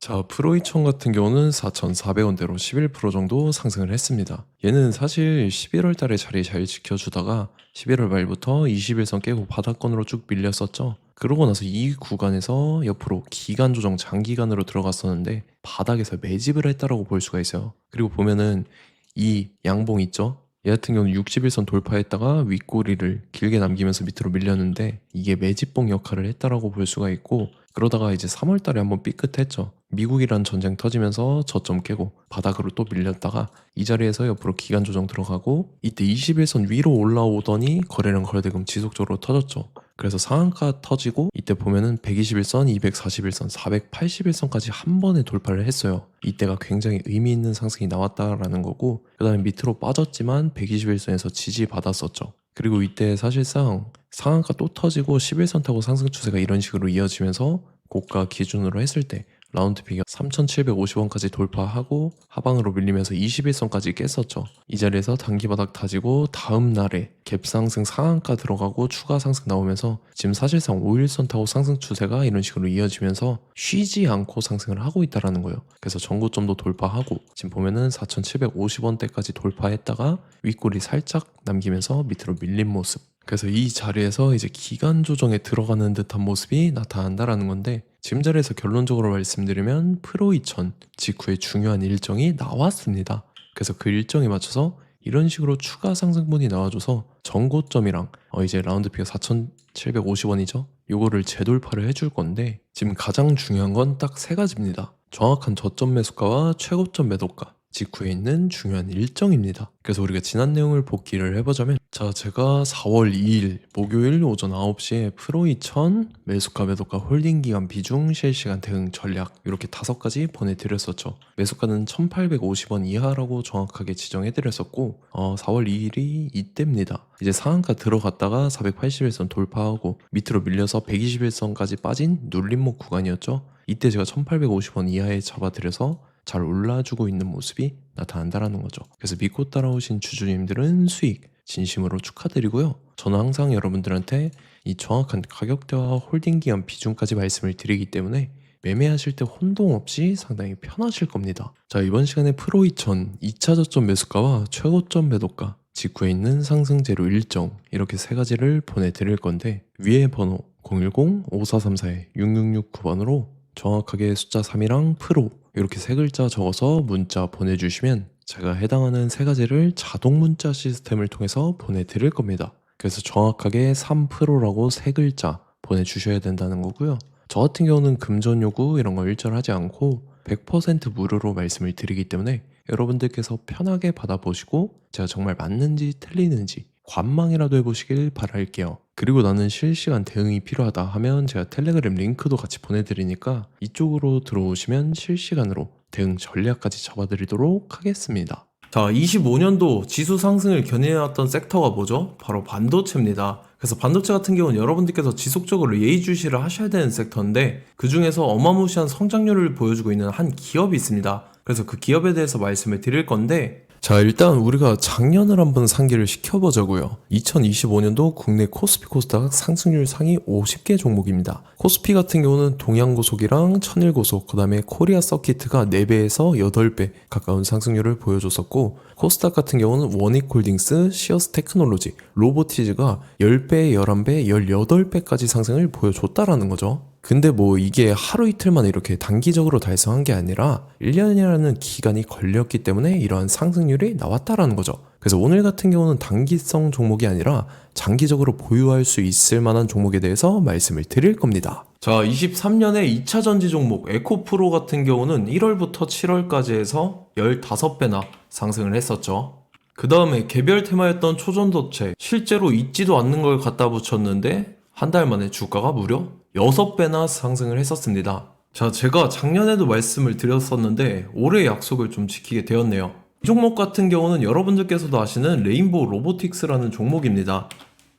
자, 프로2천 같은 경우는 4,400원대로 11% 정도 상승을 했습니다. 얘는 사실 11월 달에 자리 잘 지켜주다가 11월 말부터 21선 깨고 바닥권으로 쭉 밀렸었죠. 그러고 나서 이 구간에서 옆으로 기간 조정 장기간으로 들어갔었는데 바닥에서 매집을 했다라고 볼 수가 있어요. 그리고 보면은 이 양봉 있죠? 얘 같은 경우는 61선 돌파했다가 윗꼬리를 길게 남기면서 밑으로 밀렸는데 이게 매집봉 역할을 했다라고 볼 수가 있고, 그러다가 이제 3월 달에 한번 삐끗했죠. 미국이란 전쟁 터지면서 저점 깨고 바닥으로 또 밀렸다가 이 자리에서 옆으로 기간 조정 들어가고 이때 21선 위로 올라오더니 거래량 거래대금 지속적으로 터졌죠. 그래서 상한가 터지고 이때 보면은 121선, 241선, 481선까지 한 번에 돌파를 했어요. 이때가 굉장히 의미 있는 상승이 나왔다라는 거고, 그 다음에 밑으로 빠졌지만 121선에서 지지받았었죠. 그리고 이때 사실상 상한가 또 터지고 11선 타고 상승 추세가 이런 식으로 이어지면서 고가 기준으로 했을 때 라운드 픽이 3,750원까지 돌파하고 하방으로 밀리면서 21선까지 깼었죠. 이 자리에서 단기 바닥 다지고 다음 날에 갭 상승 상한가 들어가고 추가 상승 나오면서 지금 사실상 5일선 타고 상승 추세가 이런 식으로 이어지면서 쉬지 않고 상승을 하고 있다라는 거예요. 그래서 전고점도 돌파하고 지금 보면은 4,750원대까지 돌파했다가 윗골이 살짝 남기면서 밑으로 밀린 모습. 그래서 이 자리에서 이제 기간 조정에 들어가는 듯한 모습이 나타난다라는 건데, 지금 자리에서 결론적으로 말씀드리면 프로2천 직후에 중요한 일정이 나왔습니다. 그래서 그 일정에 맞춰서 이런 식으로 추가 상승분이 나와줘서 전고점이랑 이제 라운드피가 4,750원이죠. 요거를 재돌파를 해줄 건데, 지금 가장 중요한 건 딱 세 가지입니다. 정확한 저점 매수가와 최고점 매도가, 직후에 있는 중요한 일정입니다. 그래서 우리가 지난 내용을 복기를 해보자면, 자, 제가 4월 2일 목요일 오전 9시에 프로2천 매수가 매도가 홀딩 기간 비중 실시간 대응 전략 이렇게 5가지 보내드렸었죠. 매수가는 1,850원 이하라고 정확하게 지정해드렸었고 4월 2일이 이때입니다. 이제 상한가 들어갔다가 481선 돌파하고 밑으로 밀려서 121선까지 빠진 눌림목 구간이었죠. 이때 제가 1,850원 이하에 잡아드려서 잘 올라주고 있는 모습이 나타난다라는 거죠. 그래서 믿고 따라오신 주주님들은 수익 진심으로 축하드리고요. 저는 항상 여러분들한테 이 정확한 가격대와 홀딩 기간 비중까지 말씀을 드리기 때문에 매매하실 때 혼동 없이 상당히 편하실 겁니다. 자, 이번 시간에 프로2천 2차 저점 매수가와 최고점 매도가, 직후에 있는 상승재료 일정 이렇게 세 가지를 보내드릴 건데, 위에 번호 010-5434-6669번으로 정확하게 숫자 3이랑 프로 이렇게 세 글자 적어서 문자 보내주시면 제가 해당하는 세 가지를 자동 문자 시스템을 통해서 보내드릴 겁니다. 그래서 정확하게 3%라고 세 글자 보내주셔야 된다는 거고요. 저 같은 경우는 금전 요구 이런 거 일절하지 않고 100% 무료로 말씀을 드리기 때문에 여러분들께서 편하게 받아보시고 제가 정말 맞는지 틀리는지 관망이라도 해보시길 바랄게요. 그리고 나는 실시간 대응이 필요하다 하면 제가 텔레그램 링크도 같이 보내드리니까 이쪽으로 들어오시면 실시간으로 대응 전략까지 잡아드리도록 하겠습니다. 자, 25년도 지수 상승을 견인해왔던 섹터가 뭐죠? 바로 반도체입니다. 그래서 반도체 같은 경우는 여러분들께서 지속적으로 예의주시를 하셔야 되는 섹터인데, 그 중에서 어마무시한 성장률을 보여주고 있는 한 기업이 있습니다. 그래서 그 기업에 대해서 말씀을 드릴 건데, 자, 일단 우리가 작년을 한번 상기를 시켜보자고요. 2025년도 국내 코스피 코스닥 상승률 상위 50개 종목입니다. 코스피 같은 경우는 동양고속이랑 천일고속, 그 다음에 코리아 서키트가 4배에서 8배 가까운 상승률을 보여줬었고, 코스닥 같은 경우는 원익홀딩스, 시어스 테크놀로지, 로보티즈가 10배, 11배, 18배까지 상승을 보여줬다라는 거죠. 근데 뭐 이게 하루 이틀만 이렇게 단기적으로 달성한 게 아니라 1년이라는 기간이 걸렸기 때문에 이러한 상승률이 나왔다라는 거죠. 그래서 오늘 같은 경우는 단기성 종목이 아니라 장기적으로 보유할 수 있을 만한 종목에 대해서 말씀을 드릴 겁니다. 자, 23년에 2차 전지 종목 에코프로 같은 경우는 1월부터 7월까지 해서 15배나 상승을 했었죠. 그 다음에 개별 테마였던 초전도체, 실제로 있지도 않는 걸 갖다 붙였는데 한 달 만에 주가가 무려 6배나 상승을 했었습니다. 자, 제가 작년에도 말씀을 드렸었는데 올해 약속을 좀 지키게 되었네요. 이 종목 같은 경우는 여러분들께서도 아시는 레인보우 로보틱스라는 종목입니다.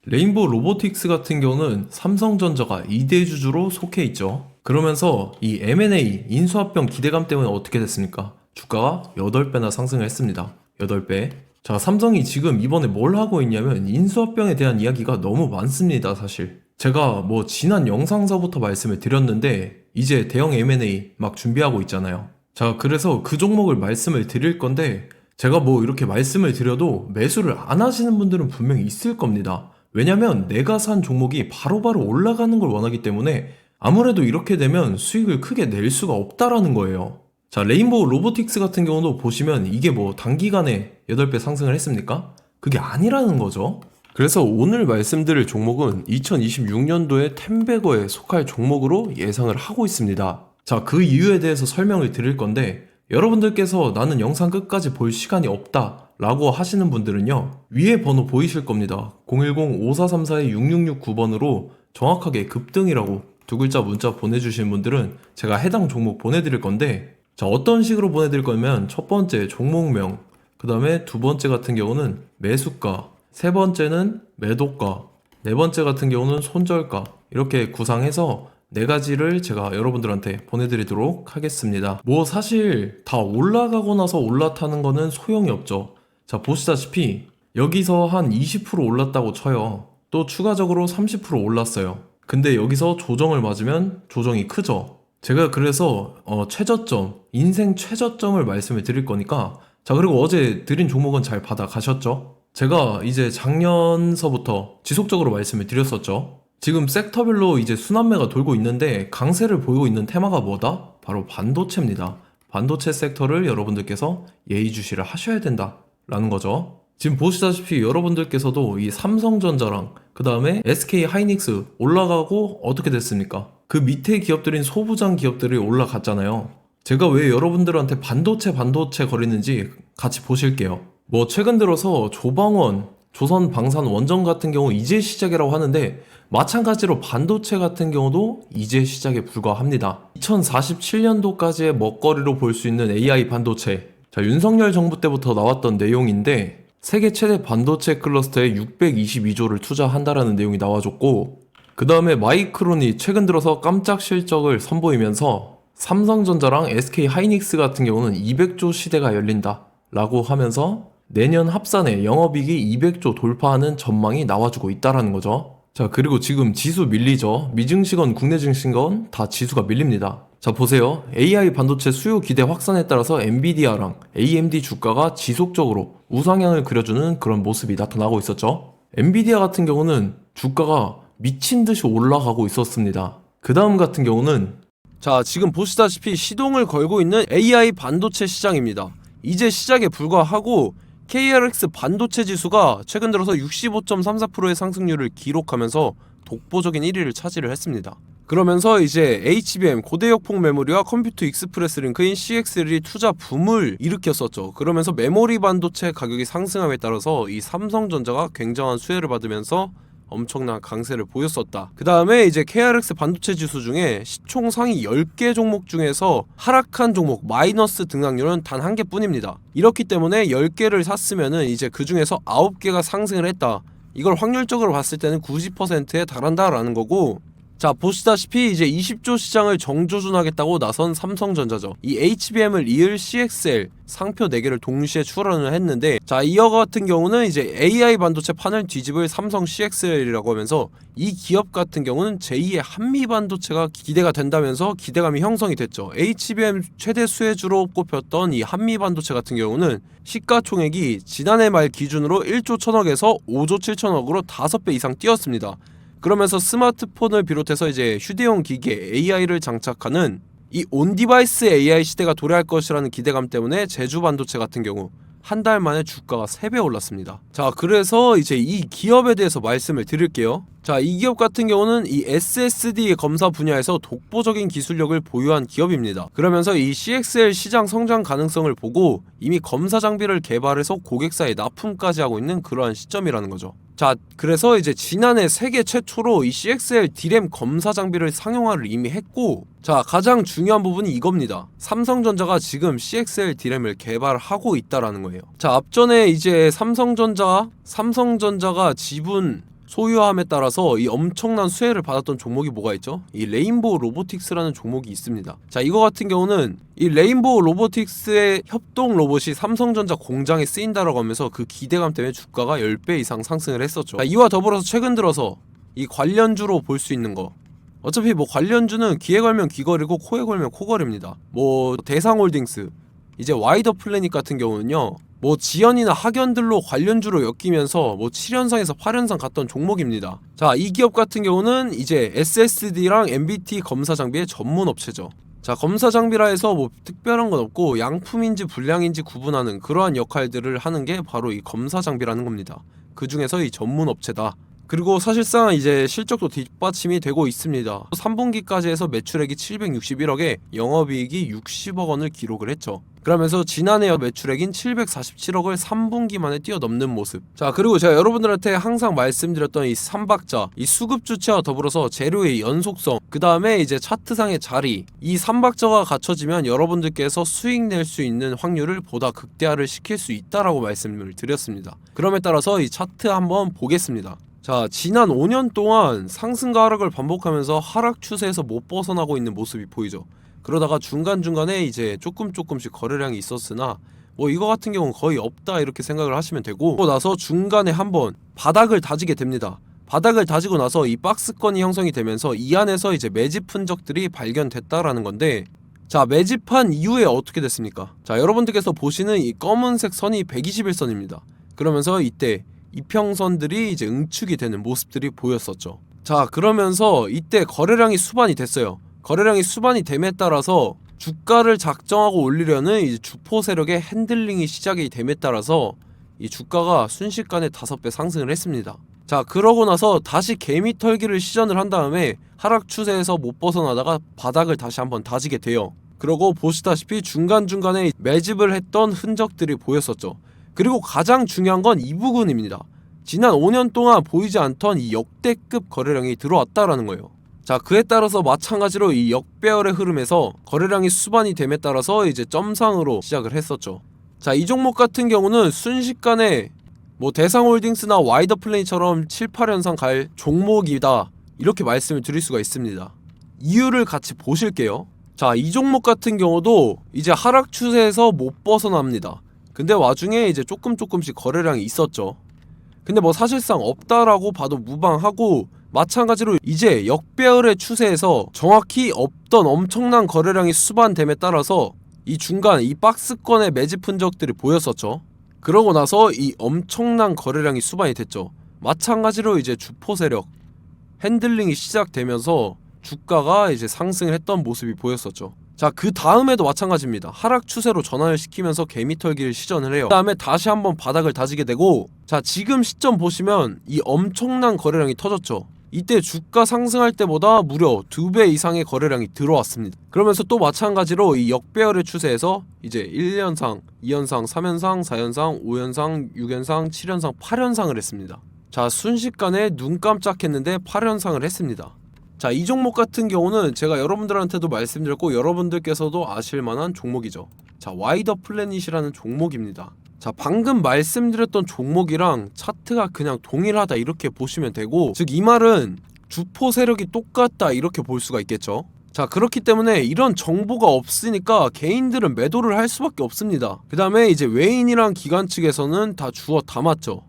레인보우 로보틱스 같은 경우는 삼성전자가 2대 주주로 속해 있죠. 그러면서 이 M&A 인수합병 기대감 때문에 어떻게 됐습니까? 주가가 8배나 상승을 했습니다. 8배. 자, 삼성이 지금 이번에 뭘 하고 있냐면 인수합병에 대한 이야기가 너무 많습니다, 사실. 제가 뭐 지난 영상서부터 말씀을 드렸는데 이제 대형 M&A 막 준비하고 있잖아요. 자, 그래서 그 종목을 말씀을 드릴 건데 제가 뭐 이렇게 말씀을 드려도 매수를 안 하시는 분들은 분명히 있을 겁니다. 왜냐면 내가 산 종목이 바로바로 올라가는 걸 원하기 때문에 아무래도 이렇게 되면 수익을 크게 낼 수가 없다라는 거예요. 자, 레인보우 로보틱스 같은 경우도 보시면 이게 뭐 단기간에 8배 상승을 했습니까? 그게 아니라는 거죠. 그래서 오늘 말씀드릴 종목은 2026년도에 템베거에 속할 종목으로 예상을 하고 있습니다. 자, 그 이유에 대해서 설명을 드릴 건데 여러분들께서 나는 영상 끝까지 볼 시간이 없다 라고 하시는 분들은요, 위에 번호 보이실 겁니다. 010-5434-6669번으로 정확하게 급등이라고 두 글자 문자 보내주시는 분들은 제가 해당 종목 보내드릴 건데, 자, 어떤 식으로 보내드릴 거냐면 첫 번째 종목명, 그 다음에 두 번째 같은 경우는 매수가, 세 번째는 매도가, 네 번째 같은 경우는 손절가, 이렇게 구상해서 네 가지를 제가 여러분들한테 보내드리도록 하겠습니다. 뭐 사실 다 올라가고 나서 올라타는 거는 소용이 없죠. 자, 보시다시피 여기서 한 20% 올랐다고 쳐요. 또 추가적으로 30% 올랐어요. 근데 여기서 조정을 맞으면 조정이 크죠. 제가 그래서 최저점, 인생 최저점을 말씀을 드릴 거니까, 자, 그리고 어제 드린 종목은 잘 받아가셨죠? 제가 이제 작년서부터 지속적으로 말씀을 드렸었죠. 지금 섹터별로 이제 순환매가 돌고 있는데 강세를 보이고 있는 테마가 뭐다? 바로 반도체입니다. 반도체 섹터를 여러분들께서 예의주시를 하셔야 된다라는 거죠. 지금 보시다시피 여러분들께서도 이 삼성전자랑 그 다음에 SK 하이닉스 올라가고 어떻게 됐습니까? 그 밑에 기업들인 소부장 기업들이 올라갔잖아요. 제가 왜 여러분들한테 반도체 거리는지 같이 보실게요. 뭐 최근 들어서 조방원, 조선방산 원전 같은 경우 이제 시작이라고 하는데 마찬가지로 반도체 같은 경우도 이제 시작에 불과합니다. 2047년도까지의 먹거리로 볼 수 있는 AI 반도체. 자, 윤석열 정부 때부터 나왔던 내용인데 세계 최대 반도체 클러스터에 622조를 투자한다라는 내용이 나와줬고, 그 다음에 마이크론이 최근 들어서 깜짝 실적을 선보이면서 삼성전자랑 SK 하이닉스 같은 경우는 200조 시대가 열린다 라고 하면서 내년 합산에 영업이익이 200조 돌파하는 전망이 나와주고 있다라는 거죠. 자, 그리고 지금 지수 밀리죠. 미증시건 국내 증시건 다 지수가 밀립니다. 자, 보세요. AI 반도체 수요 기대 확산에 따라서 엔비디아랑 AMD 주가가 지속적으로 우상향을 그려주는 그런 모습이 나타나고 있었죠. 엔비디아 같은 경우는 주가가 미친 듯이 올라가고 있었습니다. 그 다음 같은 경우는, 자, 지금 보시다시피 시동을 걸고 있는 AI 반도체 시장입니다. 이제 시작에 불과하고 KRX 반도체 지수가 최근 들어서 65.34%의 상승률을 기록하면서 독보적인 1위를 차지를 했습니다. 그러면서 이제 HBM 고대역폭 메모리와 컴퓨터 익스프레스 링크인 CXL이 투자 붐을 일으켰었죠. 그러면서 메모리 반도체 가격이 상승함에 따라서 이 삼성전자가 굉장한 수혜를 받으면서 엄청난 강세를 보였었다. 그 다음에 이제 KRX 반도체 지수 중에 시총 상위 10개 종목 중에서 하락한 종목 마이너스 등락률은 단 한 개뿐입니다. 이렇기 때문에 10개를 샀으면은 이제 그 중에서 9개가 상승을 했다. 이걸 확률적으로 봤을 때는 90%에 달한다라는 거고, 자, 보시다시피 이제 20조 시장을 정조준하겠다고 나선 삼성전자죠. 이 HBM을 이을 CXL 상표 4개를 동시에 출원을 했는데, 자, 이어 같은 경우는 이제 AI 반도체 판을 뒤집을 삼성 CXL이라고 하면서 이 기업 같은 경우는 제2의 한미 반도체가 기대가 된다면서 기대감이 형성이 됐죠. HBM 최대 수혜주로 꼽혔던 이 한미 반도체 같은 경우는 시가총액이 지난해 말 기준으로 1조 1000억에서 5조 7천억으로 5배 이상 뛰었습니다. 그러면서 스마트폰을 비롯해서 이제 휴대용 기기에 AI를 장착하는 이 온디바이스 AI 시대가 도래할 것이라는 기대감 때문에 제주 반도체 같은 경우 한 달 만에 주가가 3배 올랐습니다. 자, 그래서 이제 이 기업에 대해서 말씀을 드릴게요. 자, 이 기업 같은 경우는 이 SSD 검사 분야에서 독보적인 기술력을 보유한 기업입니다. 그러면서 이 CXL 시장 성장 가능성을 보고 이미 검사 장비를 개발해서 고객사에 납품까지 하고 있는 그러한 시점이라는 거죠. 자, 그래서 이제 지난해 세계 최초로 이 CXL D램 검사 장비를 상용화를 이미 했고, 자, 가장 중요한 부분이 이겁니다. 삼성전자가 지금 CXL D램을 개발하고 있다라는 거예요. 자, 앞전에 이제 삼성전자가 지분 소유함에 따라서 이 엄청난 수혜를 받았던 종목이 뭐가 있죠? 이 레인보우 로보틱스라는 종목이 있습니다. 자, 이거 같은 경우는 이 레인보우 로보틱스의 협동 로봇이 삼성전자 공장에 쓰인다라고 하면서 그 기대감 때문에 주가가 10배 이상 상승을 했었죠. 자, 이와 더불어서 최근 들어서 이 관련주로 볼 수 있는 거. 어차피 뭐 관련주는 귀에 걸면 귀걸이고 코에 걸면 코걸이입니다. 뭐 대상홀딩스, 이제 와이더 플래닛 같은 경우는요, 뭐 지연이나 학연들로 관련주로 엮이면서 뭐 7연상에서 8연상 갔던 종목입니다. 자, 이 기업 같은 경우는 이제 SSD랑 MBT 검사 장비의 전문 업체죠. 자, 검사 장비라 해서 뭐 특별한 건 없고 양품인지 불량인지 구분하는 그러한 역할들을 하는 게 바로 이 검사 장비라는 겁니다. 그 중에서 이 전문 업체다. 그리고 사실상 이제 실적도 뒷받침이 되고 있습니다. 3분기까지 해서 매출액이 761억에 영업이익이 60억 원을 기록을 했죠. 그러면서 지난해 매출액인 747억을 3분기 만에 뛰어넘는 모습. 자, 그리고 제가 여러분들한테 항상 말씀드렸던 이 3박자, 이 수급 주체와 더불어서 재료의 연속성, 그 다음에 이제 차트상의 자리, 이 3박자가 갖춰지면 여러분들께서 수익 낼 수 있는 확률을 보다 극대화를 시킬 수 있다라고 말씀을 드렸습니다. 그럼에 따라서 이 차트 한번 보겠습니다. 자, 지난 5년 동안 상승과 하락을 반복하면서 하락 추세에서 못 벗어나고 있는 모습이 보이죠. 그러다가 중간중간에 이제 조금씩 거래량이 있었으나 뭐 이거 같은 경우는 거의 없다 이렇게 생각을 하시면 되고, 그러고 나서 중간에 한번 바닥을 다지게 됩니다. 바닥을 다지고 나서 이 박스권이 형성이 되면서 이 안에서 이제 매집 흔적들이 발견됐다라는 건데, 자, 매집한 이후에 어떻게 됐습니까? 자, 여러분들께서 보시는 이 검은색 선이 121선입니다. 그러면서 이때 이평선들이 이제 응축이 되는 모습들이 보였었죠. 자, 그러면서 이때 거래량이 수반이 됐어요. 거래량이 수반이 됨에 따라서 주가를 작정하고 올리려는 이제 주포 세력의 핸들링이 시작이 됨에 따라서 이 주가가 순식간에 5배 상승을 했습니다. 자, 그러고 나서 다시 개미 털기를 시전을 한 다음에 하락 추세에서 못 벗어나다가 바닥을 다시 한번 다지게 돼요. 그러고 보시다시피 중간중간에 매집을 했던 흔적들이 보였었죠. 그리고 가장 중요한 건 이 부분입니다. 지난 5년 동안 보이지 않던 이 역대급 거래량이 들어왔다라는 거예요. 자, 그에 따라서 마찬가지로 이 역배열의 흐름에서 거래량이 수반이 됨에 따라서 이제 점상으로 시작을 했었죠. 자, 이 종목 같은 경우는 순식간에 뭐 대상홀딩스나 와이더 플래닛처럼 7, 8연상 갈 종목이다 이렇게 말씀을 드릴 수가 있습니다. 이유를 같이 보실게요. 자, 이 종목 같은 경우도 이제 하락 추세에서 못 벗어납니다. 근데 와중에 이제 조금씩 거래량이 있었죠. 근데 뭐 사실상 없다라고 봐도 무방하고, 마찬가지로 이제 역배열의 추세에서 정확히 없던 엄청난 거래량이 수반됨에 따라서 이 중간 이 박스권의 매집 흔적들이 보였었죠. 그러고 나서 이 엄청난 거래량이 수반이 됐죠. 마찬가지로 이제 주포 세력 핸들링이 시작되면서 주가가 이제 상승을 했던 모습이 보였었죠. 자, 그 다음에도 마찬가지입니다. 하락 추세로 전환을 시키면서 개미털기를 시전을 해요. 그 다음에 다시 한번 바닥을 다지게 되고, 자, 지금 시점 보시면 이 엄청난 거래량이 터졌죠. 이때 주가 상승할 때보다 무려 2배 이상의 거래량이 들어왔습니다. 그러면서 또 마찬가지로 이 역배열의 추세에서 이제 1연상, 2연상, 3연상, 4연상, 5연상, 6연상, 7연상, 8연상을 했습니다. 자, 순식간에 눈 깜짝했는데 8연상을 했습니다. 자, 이 종목 같은 경우는 제가 여러분들한테도 말씀드렸고 여러분들께서도 아실만한 종목이죠. 자, 와이더 플래닛이라는 종목입니다. 자, 방금 말씀드렸던 종목이랑 차트가 그냥 동일하다 이렇게 보시면 되고, 즉 이 말은 주포 세력이 똑같다 이렇게 볼 수가 있겠죠. 자, 그렇기 때문에 이런 정보가 없으니까 개인들은 매도를 할 수밖에 없습니다. 그 다음에 이제 외인이랑 기관 측에서는 다 주워 담았죠.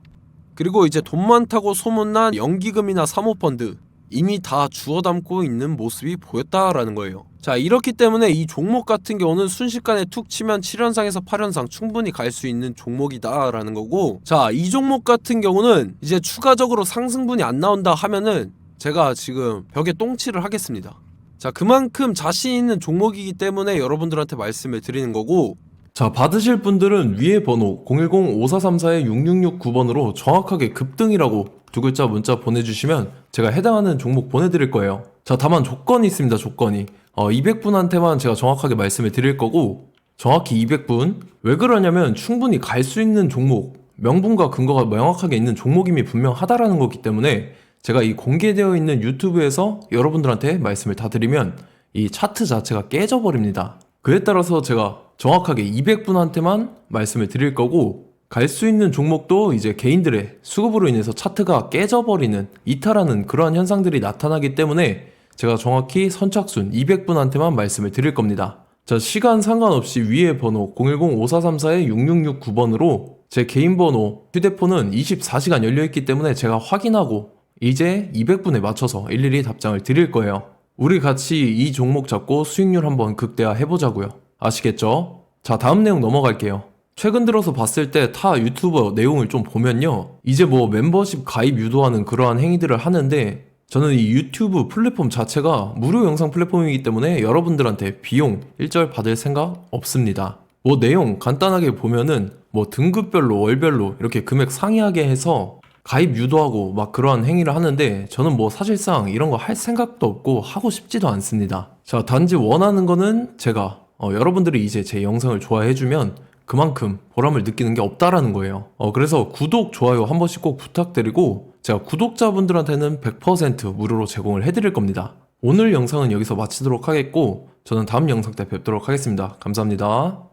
그리고 이제 돈 많다고 소문난 연기금이나 사모펀드 이미 다 주워 담고 있는 모습이 보였다라는 거예요. 자, 이렇기 때문에 이 종목 같은 경우는 순식간에 툭 치면 7연상에서 8연상 충분히 갈 수 있는 종목이다 라는 거고, 자, 이 종목 같은 경우는 이제 추가적으로 상승분이 안 나온다 하면은 제가 지금 벽에 똥칠을 하겠습니다. 자, 그만큼 자신 있는 종목이기 때문에 여러분들한테 말씀을 드리는 거고, 자, 받으실 분들은 위에 번호 010-5434-6669번으로 정확하게 급등이라고 두 글자 문자 보내주시면 제가 해당하는 종목 보내드릴 거예요. 자, 다만 조건이 있습니다. 조건이 200분한테만 제가 정확하게 말씀을 드릴 거고, 정확히 200분. 왜 그러냐면 충분히 갈 수 있는 종목, 명분과 근거가 명확하게 있는 종목임이 분명하다라는 거기 때문에 제가 이 공개되어 있는 유튜브에서 여러분들한테 말씀을 다 드리면 이 차트 자체가 깨져버립니다. 그에 따라서 제가 정확하게 200분한테만 말씀을 드릴 거고, 갈 수 있는 종목도 이제 개인들의 수급으로 인해서 차트가 깨져버리는, 이탈하는 그러한 현상들이 나타나기 때문에 제가 정확히 선착순 200분한테만 말씀을 드릴 겁니다. 자, 시간 상관없이 위에 번호 010-5434-6669번으로 제 개인 번호, 휴대폰은 24시간 열려있기 때문에 제가 확인하고 이제 200분에 맞춰서 일일이 답장을 드릴 거예요. 우리 같이 이 종목 잡고 수익률 한번 극대화 해보자고요. 아시겠죠? 자, 다음 내용 넘어갈게요. 최근 들어서 봤을 때 타 유튜버 내용을 좀 보면요. 이제 뭐 멤버십 가입 유도하는 그러한 행위들을 하는데 저는 이 유튜브 플랫폼 자체가 무료 영상 플랫폼이기 때문에 여러분들한테 비용 일절 받을 생각 없습니다. 뭐 내용 간단하게 보면은 뭐 등급별로 월별로 이렇게 금액 상이하게 해서 가입 유도하고 막 그러한 행위를 하는데 저는 뭐 사실상 이런 거 할 생각도 없고 하고 싶지도 않습니다. 자, 단지 원하는 거는 제가 여러분들이 이제 제 영상을 좋아해주면 그만큼 보람을 느끼는 게 없다라는 거예요. 그래서 구독, 좋아요 한 번씩 꼭 부탁드리고 제가 구독자분들한테는 100% 무료로 제공을 해드릴 겁니다. 오늘 영상은 여기서 마치도록 하겠고 저는 다음 영상 때 뵙도록 하겠습니다. 감사합니다.